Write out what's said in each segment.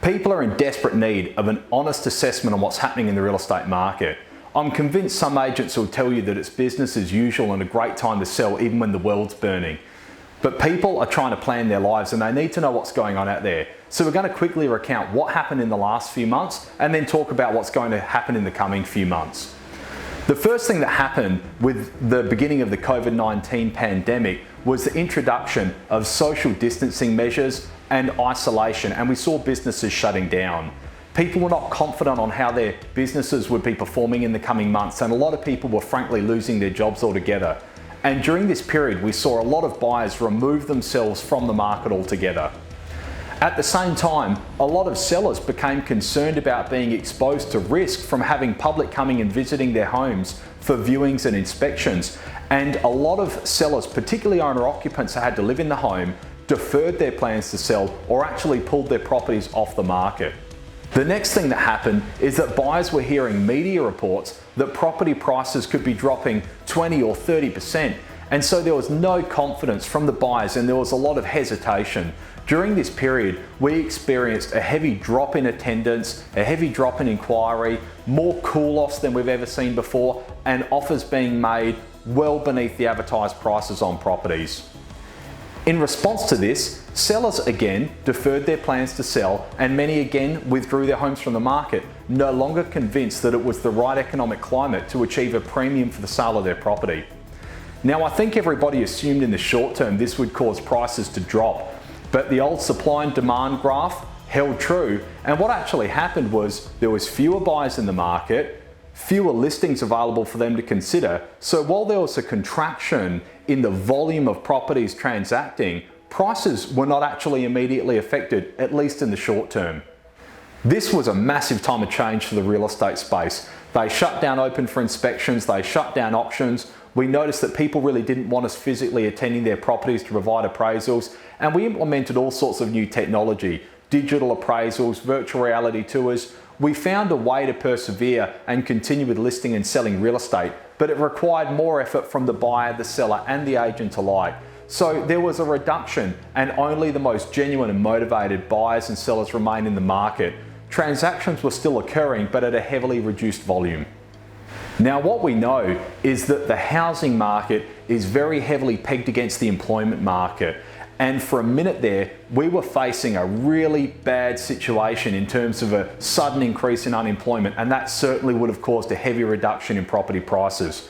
People are in desperate need of an honest assessment on what's happening in the real estate market. I'm convinced some agents will tell you that it's business as usual and a great time to sell even when the world's burning. But people are trying to plan their lives and they need to know what's going on out there. So we're going to quickly recount what happened in the last few months and then talk about what's going to happen in the coming few months. The first thing that happened with the beginning of the Covid-19 pandemic was the introduction of social distancing measures and isolation, and we saw businesses shutting down. People were not confident on how their businesses would be performing in the coming months, and a lot of people were frankly losing their jobs altogether. And during this period, we saw a lot of buyers remove themselves from the market altogether. At the same time, a lot of sellers became concerned about being exposed to risk from having public coming and visiting their homes for viewings and inspections. And a lot of sellers, particularly owner-occupants that had to live in the home, deferred their plans to sell or actually pulled their properties off the market. The next thing that happened is that buyers were hearing media reports that property prices could be dropping 20 or 30%. And so there was no confidence from the buyers and there was a lot of hesitation. During this period, we experienced a heavy drop in attendance, a heavy drop in inquiry, more call-offs than we've ever seen before, and offers being made well beneath the advertised prices on properties. In response to this, sellers again deferred their plans to sell and many again withdrew their homes from the market, no longer convinced that it was the right economic climate to achieve a premium for the sale of their property. Now, I think everybody assumed in the short term this would cause prices to drop, but the old supply and demand graph held true, and what actually happened was there was fewer buyers in the market, fewer listings available for them to consider. So while there was a contraction in the volume of properties transacting, prices were not actually immediately affected, at least in the short term. This was a massive time of change for the real estate space. They shut down open for inspections, they shut down auctions. We noticed that people really didn't want us physically attending their properties to provide appraisals, and we implemented all sorts of new technology, digital appraisals, virtual reality tours. We found a way to persevere and continue with listing and selling real estate, but it required more effort from the buyer, the seller, and the agent alike. So there was a reduction, and only the most genuine and motivated buyers and sellers remained in the market. Transactions were still occurring, but at a heavily reduced volume. Now, what we know is that the housing market is very heavily pegged against the employment market. And for a minute there, we were facing a really bad situation in terms of a sudden increase in unemployment, and that certainly would have caused a heavy reduction in property prices.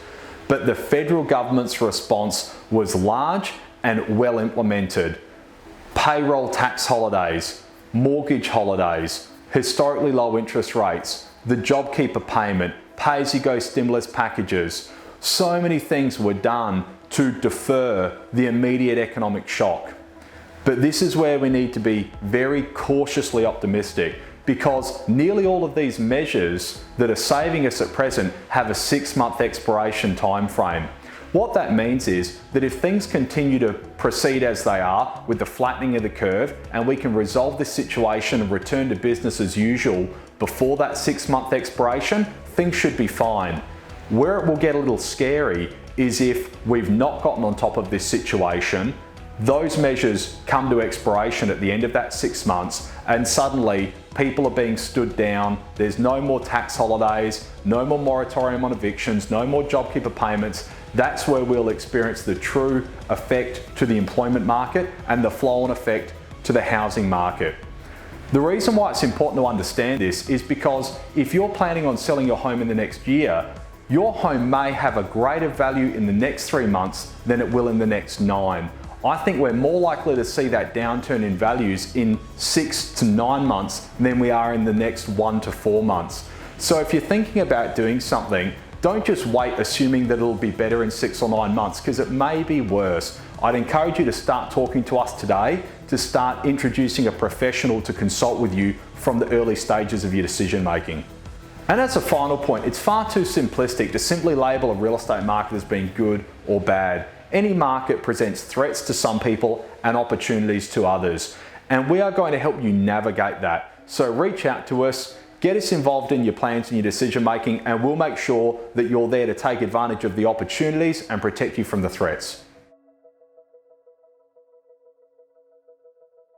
But the federal government's response was large and well implemented. Payroll tax holidays, mortgage holidays, historically low interest rates, the JobKeeper payment, pay-as-you-go stimulus packages. So many things were done to defer the immediate economic shock. But this is where we need to be very cautiously optimistic, because nearly all of these measures that are saving us at present have a 6-month expiration time frame. What that means is that if things continue to proceed as they are with the flattening of the curve and we can resolve this situation and return to business as usual before that 6-month expiration, things should be fine. Where it will get a little scary is if we've not gotten on top of this situation, those measures come to expiration at the end of that 6 months, and suddenly people are being stood down. There's no more tax holidays, no more moratorium on evictions, no more JobKeeper payments. That's where we'll experience the true effect to the employment market and the flow-on effect to the housing market. The reason why it's important to understand this is because if you're planning on selling your home in the next year, your home may have a greater value in the next 3 months than it will in the next 9. I think we're more likely to see that downturn in values in 6 to 9 months than we are in the next 1 to 4 months. So if you're thinking about doing something, don't just wait assuming that it'll be better in 6 or 9 months, because it may be worse. I'd encourage you to start talking to us today, to start introducing a professional to consult with you from the early stages of your decision making. And as a final point, it's far too simplistic to simply label a real estate market as being good or bad. Any market presents threats to some people and opportunities to others, and we are going to help you navigate that. So reach out to us, get us involved in your plans and your decision making, and we'll make sure that you're there to take advantage of the opportunities and protect you from the threats.